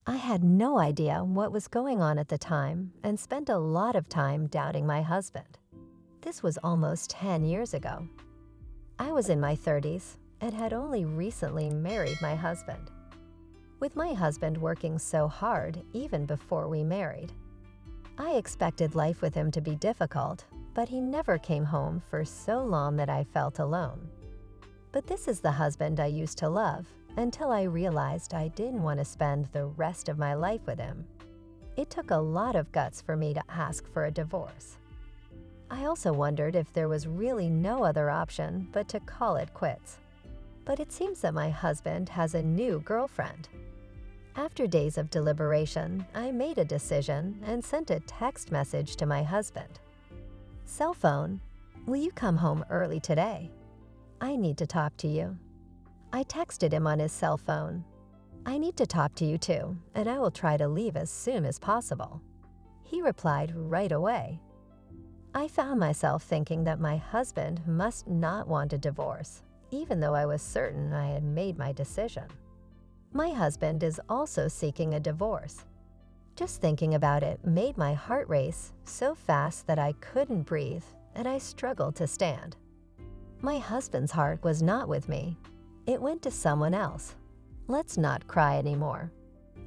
I had no idea what was going on at the time and spent a lot of time doubting my husband. This was almost 10 years ago. I was in my 30s and had only recently married my husband. With my husband working so hard even before we married, I expected life with him to be difficult, but he never came home for so long that I felt alone. But this is the husband I used to love until I realized I didn't want to spend the rest of my life with him. It took a lot of guts for me to ask for a divorce. I also wondered if there was really no other option but to call it quits. But it seems that my husband has a new girlfriend. After days of deliberation, I made a decision and sent a text message to my husband. "Cell phone, will you come home early today? I need to talk to you." I texted him on his cell phone. "I need to talk to you too, and I will try to leave as soon as possible." He replied right away. I found myself thinking that my husband must not want a divorce, even though I was certain I had made my decision. My husband is also seeking a divorce. Just thinking about it made my heart race so fast that I couldn't breathe and I struggled to stand. My husband's heart was not with me. It went to someone else. Let's not cry anymore.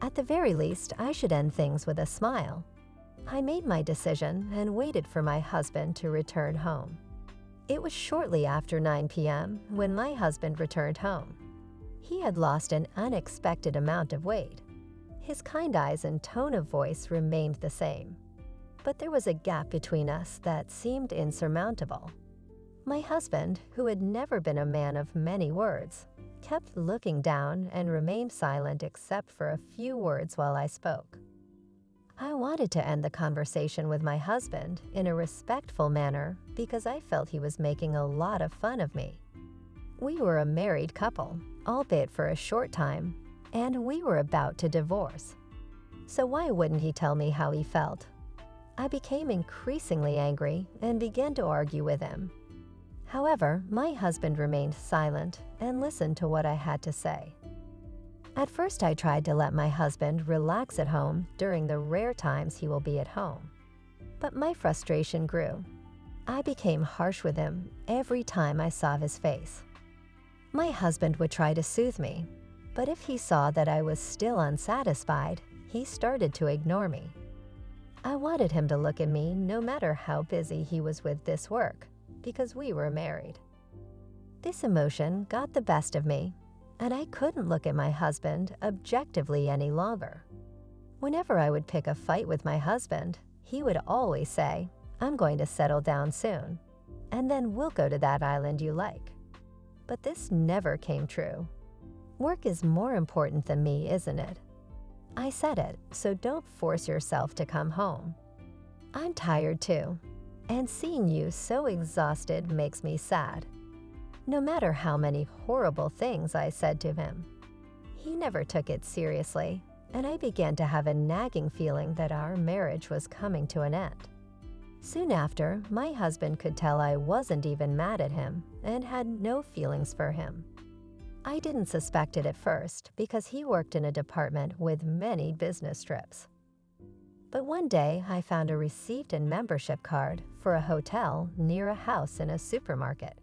At the very least, I should end things with a smile. I made my decision and waited for my husband to return home. It was shortly after 9 p.m. when my husband returned home. He had lost an unexpected amount of weight. His kind eyes and tone of voice remained the same. But there was a gap between us that seemed insurmountable. My husband, who had never been a man of many words, kept looking down and remained silent except for a few words while I spoke. I wanted to end the conversation with my husband in a respectful manner because I felt he was making a lot of fun of me. We were a married couple, albeit for a short time, and we were about to divorce. So why wouldn't he tell me how he felt? I became increasingly angry and began to argue with him. However, my husband remained silent and listened to what I had to say. At first, I tried to let my husband relax at home during the rare times he will be at home. But my frustration grew. I became harsh with him every time I saw his face. My husband would try to soothe me, but if he saw that I was still unsatisfied, he started to ignore me. I wanted him to look at me no matter how busy he was with this work, because we were married. This emotion got the best of me, and I couldn't look at my husband objectively any longer. Whenever I would pick a fight with my husband, he would always say, "I'm going to settle down soon, and then we'll go to that island you like." But this never came true. Work is more important than me, isn't it? I said it, so don't force yourself to come home. I'm tired too, and seeing you so exhausted makes me sad. No matter how many horrible things I said to him, he never took it seriously, and I began to have a nagging feeling that our marriage was coming to an end. Soon after, my husband could tell I wasn't even mad at him and had no feelings for him. I didn't suspect it at first because he worked in a department with many business trips. But one day, I found a receipt and membership card for a hotel near a house in a supermarket.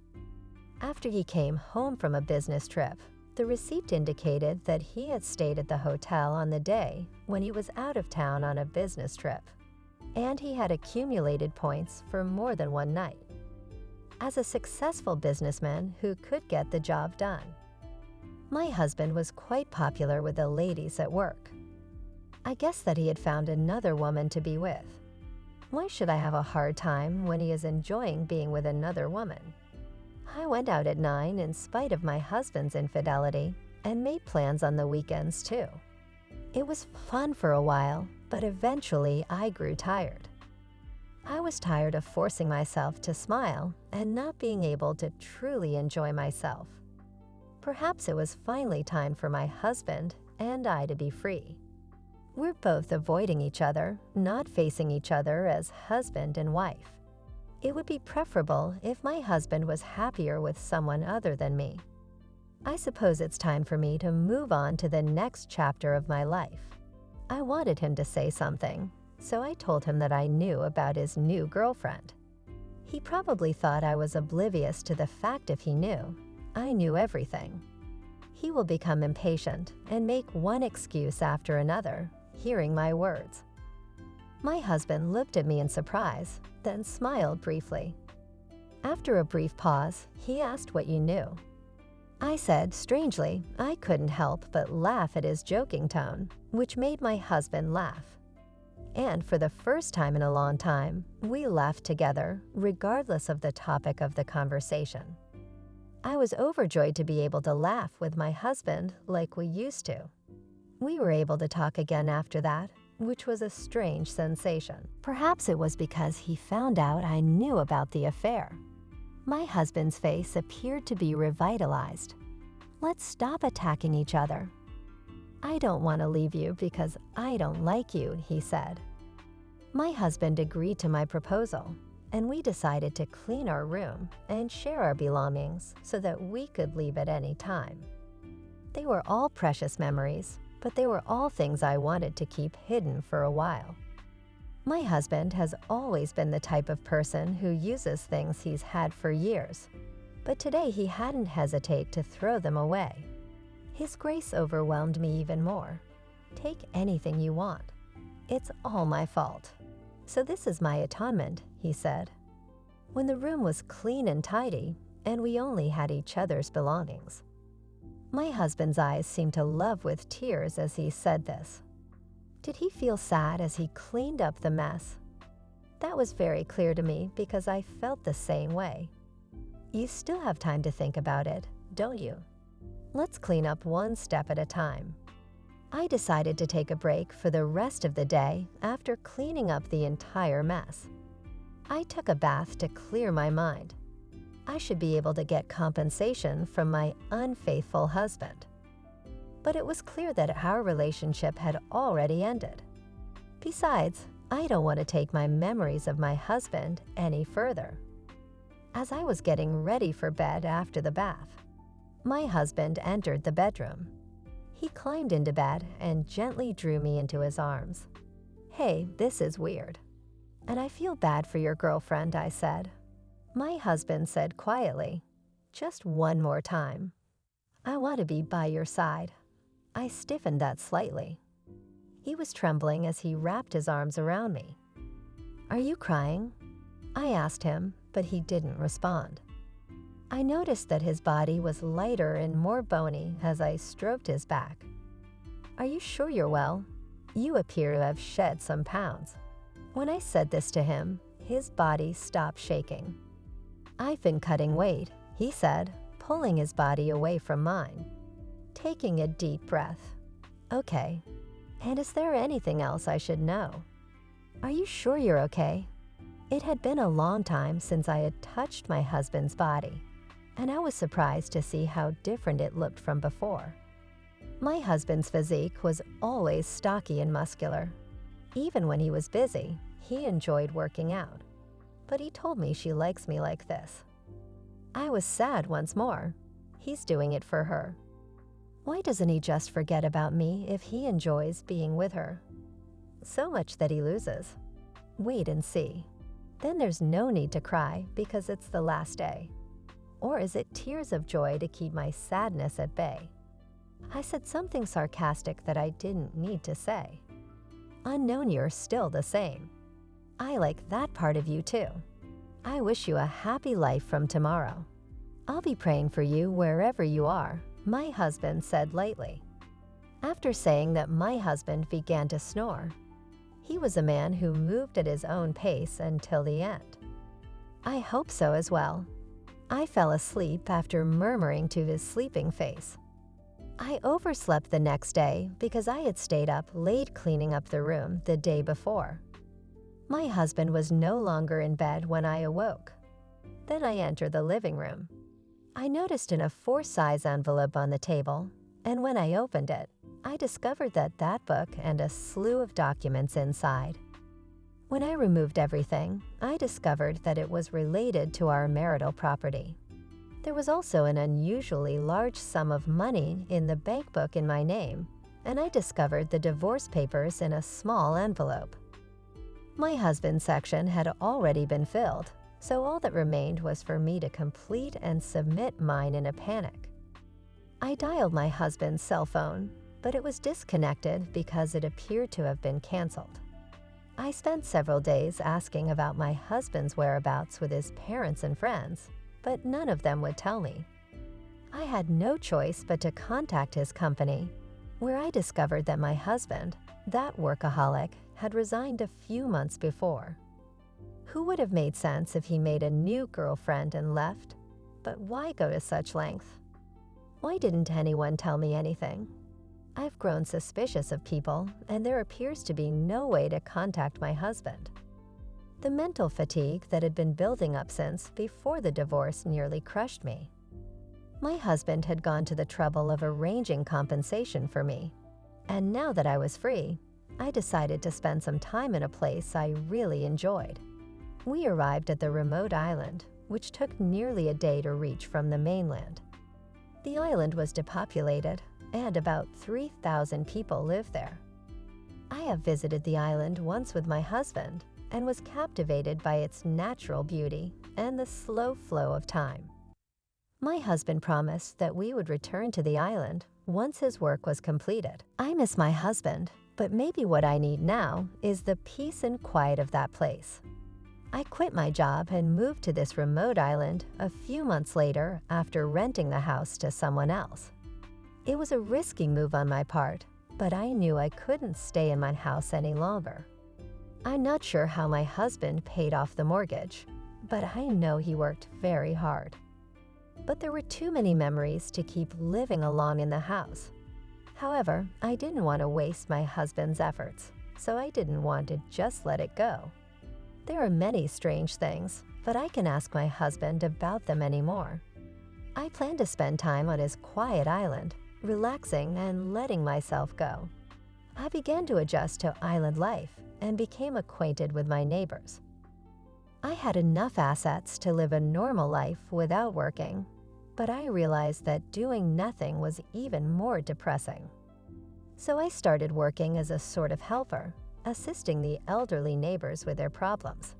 After he came home from a business trip, the receipt indicated that he had stayed at the hotel on the day when he was out of town on a business trip, and he had accumulated points for more than one night. As a successful businessman who could get the job done, my husband was quite popular with the ladies at work. I guess that he had found another woman to be with. Why should I have a hard time when he is enjoying being with another woman? I went out at 9 in spite of my husband's infidelity and made plans on the weekends too. It was fun for a while, but eventually I grew tired. I was tired of forcing myself to smile and not being able to truly enjoy myself. Perhaps it was finally time for my husband and I to be free. We're both avoiding each other, not facing each other as husband and wife. It would be preferable if my husband was happier with someone other than me. I suppose it's time for me to move on to the next chapter of my life. I wanted him to say something, so I told him that I knew about his new girlfriend. He probably thought I was oblivious to the fact if he knew. I knew everything. He will become impatient and make one excuse after another, hearing my words. My husband looked at me in surprise, then smiled briefly. After a brief pause, he asked what you knew. I said, strangely, I couldn't help but laugh at his joking tone, which made my husband laugh. And for the first time in a long time, we laughed together, regardless of the topic of the conversation. I was overjoyed to be able to laugh with my husband like we used to. We were able to talk again after that, which was a strange sensation. Perhaps it was because he found out I knew about the affair. My husband's face appeared to be revitalized. Let's stop attacking each other. I don't want to leave you because I don't like you, he said. My husband agreed to my proposal, and we decided to clean our room and share our belongings so that we could leave at any time. They were all precious memories, but they were all things I wanted to keep hidden for a while. My husband has always been the type of person who uses things he's had for years, but today he hadn't hesitated to throw them away. His grace overwhelmed me even more. Take anything you want. It's all my fault. So this is my atonement, he said. When the room was clean and tidy, and we only had each other's belongings. My husband's eyes seemed to love with tears as he said this. Did he feel sad as he cleaned up the mess? That was very clear to me because I felt the same way. You still have time to think about it, don't you? Let's clean up one step at a time. I decided to take a break for the rest of the day after cleaning up the entire mess. I took a bath to clear my mind. I should be able to get compensation from my unfaithful husband. But it was clear that our relationship had already ended. Besides, I don't want to take my memories of my husband any further. As I was getting ready for bed after the bath, my husband entered the bedroom. He climbed into bed and gently drew me into his arms. Hey, this is weird. And I feel bad for your girlfriend, I said. My husband said quietly, just one more time. I want to be by your side. I stiffened that slightly. He was trembling as he wrapped his arms around me. Are you crying? I asked him, but he didn't respond. I noticed that his body was lighter and more bony as I stroked his back. Are you sure you're well? You appear to have shed some pounds. When I said this to him, his body stopped shaking. I've been cutting weight, he said, pulling his body away from mine. Taking a deep breath. Okay. And is there anything else I should know? Are you sure you're okay? It had been a long time since I had touched my husband's body, and I was surprised to see how different it looked from before. My husband's physique was always stocky and muscular. Even when he was busy, he enjoyed working out. But he told me she likes me like this. I was sad once more. He's doing it for her. Why doesn't he just forget about me if he enjoys being with her? So much that he loses. Wait and see. Then there's no need to cry because it's the last day. Or is it tears of joy to keep my sadness at bay? I said something sarcastic that I didn't need to say. Unknown, you're still the same. I like that part of you too. I wish you a happy life from tomorrow. I'll be praying for you wherever you are, my husband said lightly. After saying that, my husband began to snore. He was a man who moved at his own pace until the end. I hope so as well. I fell asleep after murmuring to his sleeping face. I overslept the next day because I had stayed up late cleaning up the room the day before. My husband was no longer in bed when I awoke. Then I entered the living room. I noticed a 4-size envelope on the table, and when I opened it, I discovered that book and a slew of documents inside. When I removed everything, I discovered that it was related to our marital property. There was also an unusually large sum of money in the bank book in my name, and I discovered the divorce papers in a small envelope. My husband's section had already been filled, so all that remained was for me to complete and submit mine in a panic. I dialed my husband's cell phone, but it was disconnected because it appeared to have been canceled. I spent several days asking about my husband's whereabouts with his parents and friends, but none of them would tell me. I had no choice but to contact his company, where I discovered that my husband, that workaholic, had resigned a few months before. Who would have made sense if he made a new girlfriend and left? But why go to such length? Why didn't anyone tell me anything? I've grown suspicious of people, and there appears to be no way to contact my husband. The mental fatigue that had been building up since before the divorce nearly crushed me. My husband had gone to the trouble of arranging compensation for me, and now that I was free, I decided to spend some time in a place I really enjoyed. We arrived at the remote island, which took nearly a day to reach from the mainland. The island was depopulated, and about 3,000 people live there. I have visited the island once with my husband and was captivated by its natural beauty and the slow flow of time. My husband promised that we would return to the island once his work was completed. I miss my husband, but maybe what I need now is the peace and quiet of that place. I quit my job and moved to this remote island a few months later after renting the house to someone else. It was a risky move on my part, but I knew I couldn't stay in my house any longer. I'm not sure how my husband paid off the mortgage, but I know he worked very hard. But there were too many memories to keep living along in the house. However, I didn't want to waste my husband's efforts, so I didn't want to just let it go. There are many strange things, but I can ask my husband about them anymore. I plan to spend time on his quiet island, relaxing and letting myself go. I began to adjust to island life and became acquainted with my neighbors. I had enough assets to live a normal life without working, but I realized that doing nothing was even more depressing. So I started working as a sort of helper, assisting the elderly neighbors with their problems.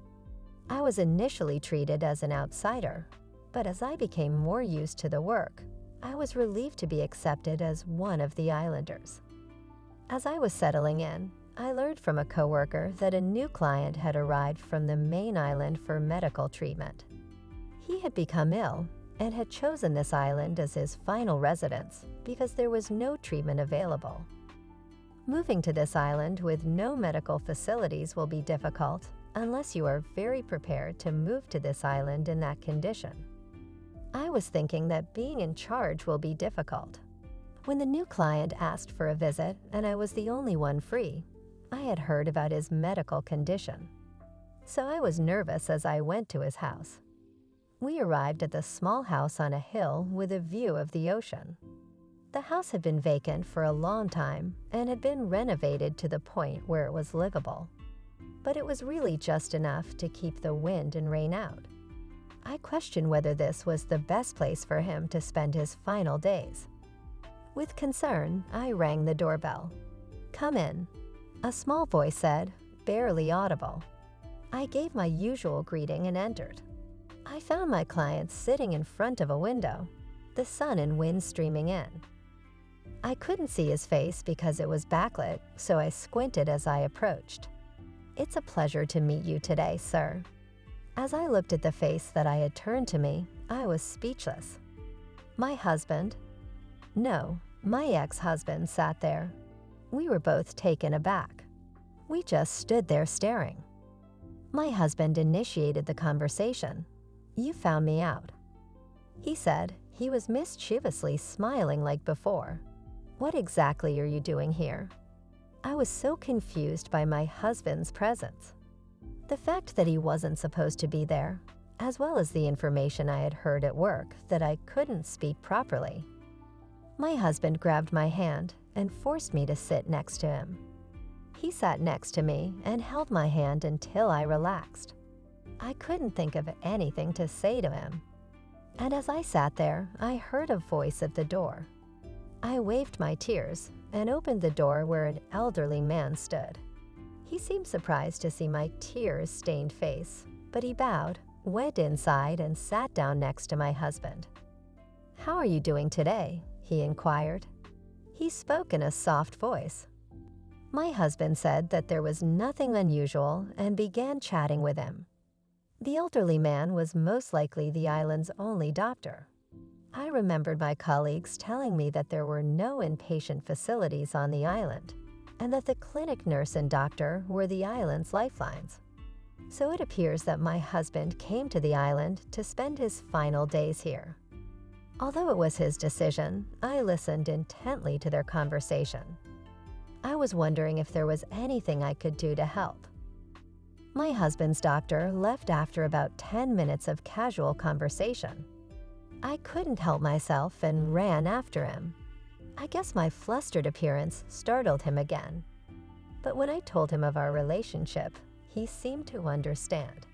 I was initially treated as an outsider, but as I became more used to the work, I was relieved to be accepted as one of the islanders. As I was settling in, I learned from a coworker that a new client had arrived from the main island for medical treatment. He had become ill and had chosen this island as his final residence because there was no treatment available. Moving to this island with no medical facilities will be difficult unless you are very prepared to move to this island in that condition. I was thinking that being in charge will be difficult. When the new client asked for a visit and I was the only one free, I had heard about his medical condition. So I was nervous as I went to his house. We arrived at the small house on a hill with a view of the ocean. The house had been vacant for a long time and had been renovated to the point where it was livable. But it was really just enough to keep the wind and rain out. I questioned whether this was the best place for him to spend his final days. With concern, I rang the doorbell. "Come in," a small voice said, barely audible. I gave my usual greeting and entered. I found my client sitting in front of a window, the sun and wind streaming in. I couldn't see his face because it was backlit, so I squinted as I approached. "It's a pleasure to meet you today, sir." As I looked at the face that I had turned to me, I was speechless. My husband? No, my ex-husband sat there. We were both taken aback. We just stood there staring. My husband initiated the conversation. "You found me out." He said he was mischievously smiling like before. "What exactly are you doing here?" I was so confused by my husband's presence. The fact that he wasn't supposed to be there, as well as the information I had heard at work that I couldn't speak properly. My husband grabbed my hand and forced me to sit next to him. He sat next to me and held my hand until I relaxed. I couldn't think of anything to say to him. And as I sat there, I heard a voice at the door. I waved my tears, and opened the door where an elderly man stood. He seemed surprised to see my tears-stained face, but he bowed, went inside, and sat down next to my husband. "How are you doing today?" he inquired. He spoke in a soft voice. My husband said that there was nothing unusual and began chatting with him. The elderly man was most likely the island's only doctor. I remembered my colleagues telling me that there were no inpatient facilities on the island, and that the clinic nurse and doctor were the island's lifelines. So it appears that my husband came to the island to spend his final days here. Although it was his decision, I listened intently to their conversation. I was wondering if there was anything I could do to help. My husband's doctor left after about 10 minutes of casual conversation. I couldn't help myself and ran after him. I guess my flustered appearance startled him again. But when I told him of our relationship, he seemed to understand.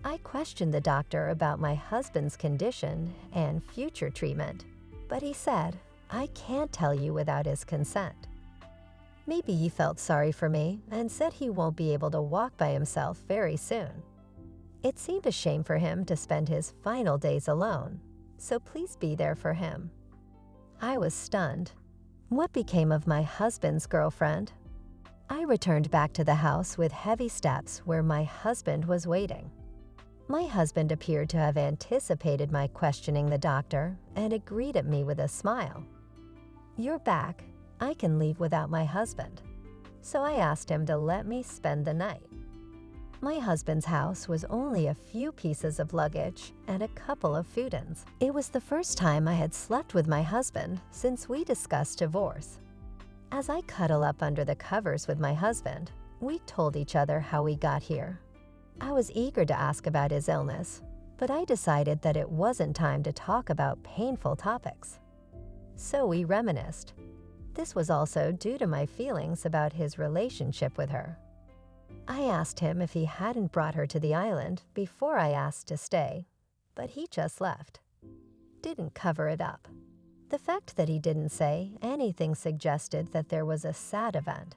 I questioned the doctor about my husband's condition and future treatment, but he said, "I can't tell you without his consent." Maybe he felt sorry for me and said he won't be able to walk by himself very soon. It seemed a shame for him to spend his final days alone, so please be there for him. I was stunned. What became of my husband's girlfriend? I returned back to the house with heavy steps where my husband was waiting. My husband appeared to have anticipated my questioning the doctor and agreed at me with a smile. "You're back. I can leave without my husband." So I asked him to let me spend the night. My husband's house was only a few pieces of luggage and a couple of food-ins. It was the first time I had slept with my husband since we discussed divorce. As I cuddle up under the covers with my husband, we told each other how we got here. I was eager to ask about his illness, but I decided that it wasn't time to talk about painful topics. So we reminisced. This was also due to my feelings about his relationship with her. I asked him if he hadn't brought her to the island before I asked to stay, but he just left. Didn't cover it up. The fact that he didn't say anything suggested that there was a sad event.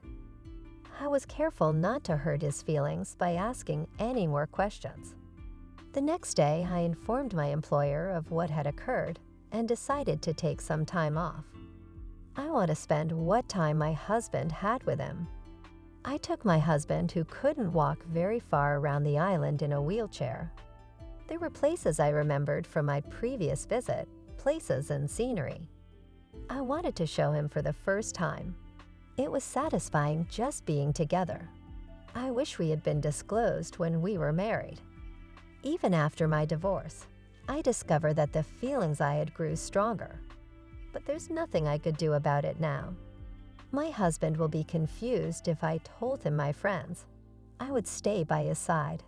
I was careful not to hurt his feelings by asking any more questions. The next day, I informed my employer of what had occurred and decided to take some time off. I want to spend what time my husband had with him. I took my husband, who couldn't walk very far around the island, in a wheelchair. There were places I remembered from my previous visit, places and scenery. I wanted to show him for the first time. It was satisfying just being together. I wish we had been disclosed when we were married. Even after my divorce, I discovered that the feelings I had grew stronger. But there's nothing I could do about it now. My husband will be confused if I told him my friends. I would stay by his side.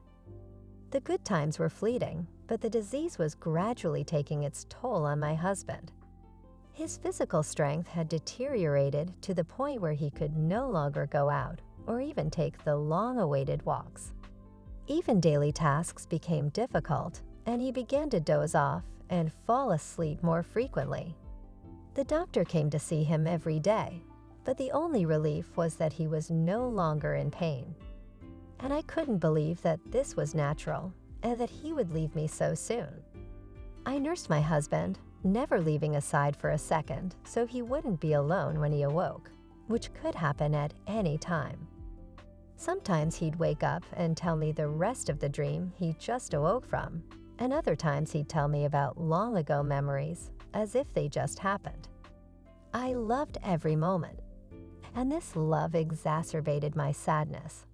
The good times were fleeting, but the disease was gradually taking its toll on my husband. His physical strength had deteriorated to the point where he could no longer go out or even take the long-awaited walks. Even daily tasks became difficult, and he began to doze off and fall asleep more frequently. The doctor came to see him every day, but the only relief was that he was no longer in pain. And I couldn't believe that this was natural and that he would leave me so soon. I nursed my husband, never leaving his side for a second so he wouldn't be alone when he awoke, which could happen at any time. Sometimes he'd wake up and tell me the rest of the dream he just awoke from, and other times he'd tell me about long-ago memories as if they just happened. I loved every moment, and this love exacerbated my sadness.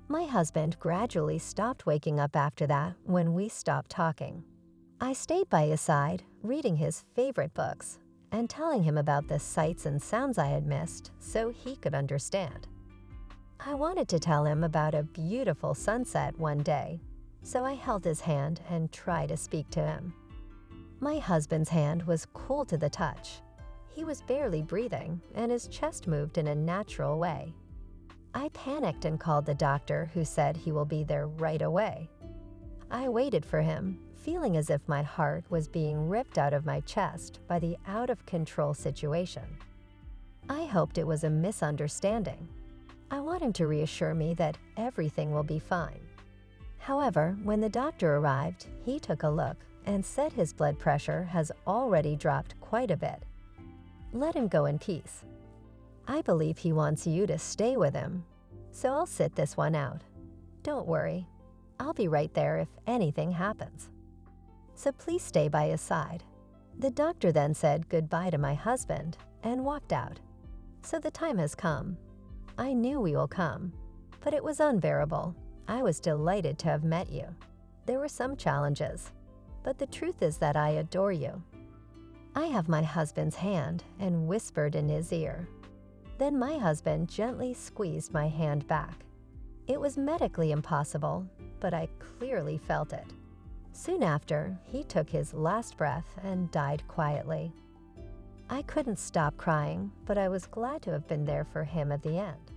My husband gradually stopped waking up after that when we stopped talking. I stayed by his side, reading his favorite books and telling him about the sights and sounds I had missed so he could understand. I wanted to tell him about a beautiful sunset one day, so I held his hand and tried to speak to him. My husband's hand was cool to the touch. He was barely breathing, and his chest moved in a natural way. I panicked and called the doctor, who said he will be there right away. I waited for him, feeling as if my heart was being ripped out of my chest by the out-of-control situation. I hoped it was a misunderstanding. I want him to reassure me that everything will be fine. However, when the doctor arrived, he took a look and said his blood pressure has already dropped quite a bit. Let him go in peace. I believe he wants you to stay with him, so I'll sit this one out. Don't worry, I'll be right there if anything happens. So please stay by his side. The doctor then said goodbye to my husband and walked out. So the time has come. I knew we will come, but it was unbearable. I was delighted to have met you. There were some challenges, but the truth is that I adore you. I have my husband's hand and whispered in his ear. Then my husband gently squeezed my hand back. It was medically impossible, but I clearly felt it. Soon after, he took his last breath and died quietly. I couldn't stop crying, but I was glad to have been there for him at the end.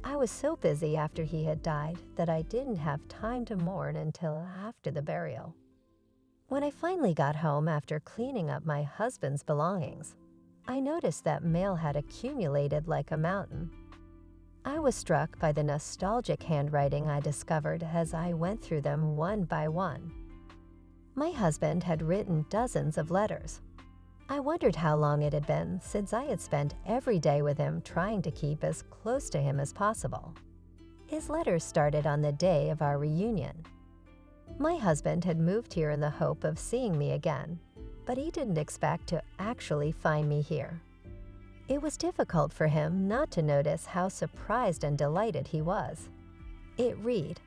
I was so busy after he had died that I didn't have time to mourn until after the burial. When I finally got home after cleaning up my husband's belongings, I noticed that mail had accumulated like a mountain. I was struck by the nostalgic handwriting I discovered as I went through them one by one. My husband had written dozens of letters. I wondered how long it had been since I had spent every day with him trying to keep as close to him as possible. His letters started on the day of our reunion. My husband had moved here in the hope of seeing me again, but he didn't expect to actually find me here. It was difficult for him not to notice how surprised and delighted he was. It read,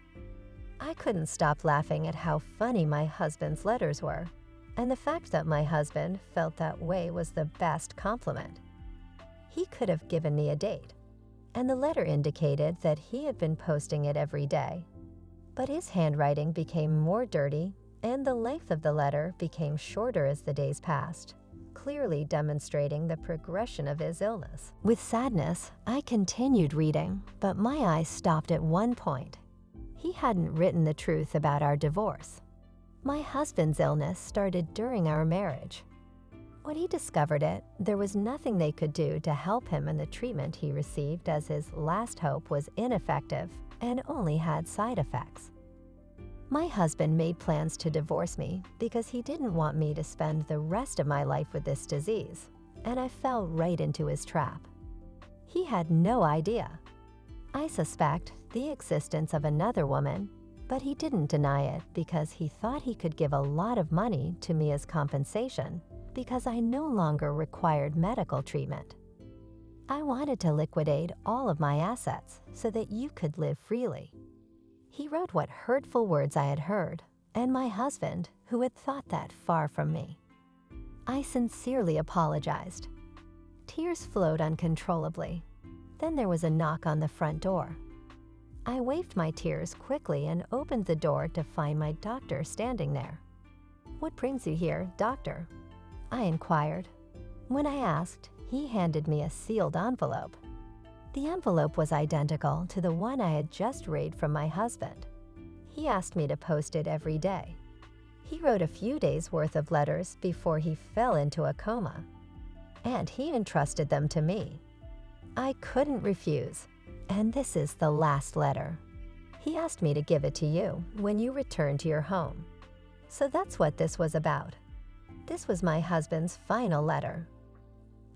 I couldn't stop laughing at how funny my husband's letters were, and the fact that my husband felt that way was the best compliment. He could have given me a date, and the letter indicated that he had been posting it every day. But his handwriting became more dirty, and the length of the letter became shorter as the days passed, clearly demonstrating the progression of his illness. With sadness, I continued reading, but my eyes stopped at one point. He hadn't written the truth about our divorce. My husband's illness started during our marriage. When he discovered it, there was nothing they could do to help him in the treatment he received, as his last hope was ineffective and only had side effects. My husband made plans to divorce me because he didn't want me to spend the rest of my life with this disease, and I fell right into his trap. He had no idea. I suspect the existence of another woman, but he didn't deny it because he thought he could give a lot of money to me as compensation because I no longer required medical treatment. I wanted to liquidate all of my assets so that you could live freely. He wrote what hurtful words I had heard, and my husband, who had thought that far from me. I sincerely apologized. Tears flowed uncontrollably. Then there was a knock on the front door. I waved my tears quickly and opened the door to find my doctor standing there. What brings you here, doctor? I inquired. When I asked, he handed me a sealed envelope. The envelope was identical to the one I had just read from my husband. He asked me to post it every day. He wrote a few days' worth of letters before he fell into a coma, and he entrusted them to me. I couldn't refuse, and this is the last letter. He asked me to give it to you when you return to your home. So that's what this was about. This was my husband's final letter.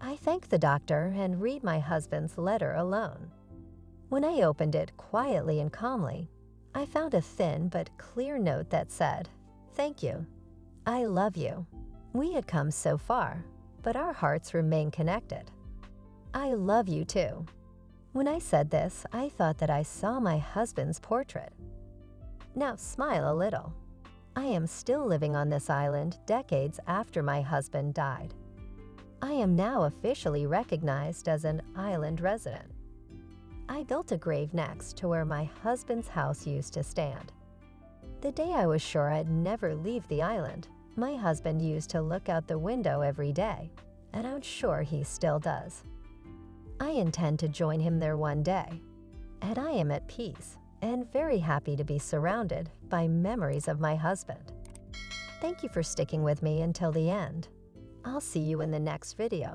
I thanked the doctor and read my husband's letter alone. When I opened it quietly and calmly, I found a thin but clear note that said, "Thank you. I love you. We had come so far, but our hearts remain connected. I love you too." When I said this, I thought that I saw my husband's portrait. Now smile a little. I am still living on this island decades after my husband died. I am now officially recognized as an island resident. I built a grave next to where my husband's house used to stand. The day I was sure I'd never leave the island, my husband used to look out the window every day, and I'm sure he still does. I intend to join him there one day, and I am at peace and very happy to be surrounded by memories of my husband. Thank you for sticking with me until the end. I'll see you in the next video.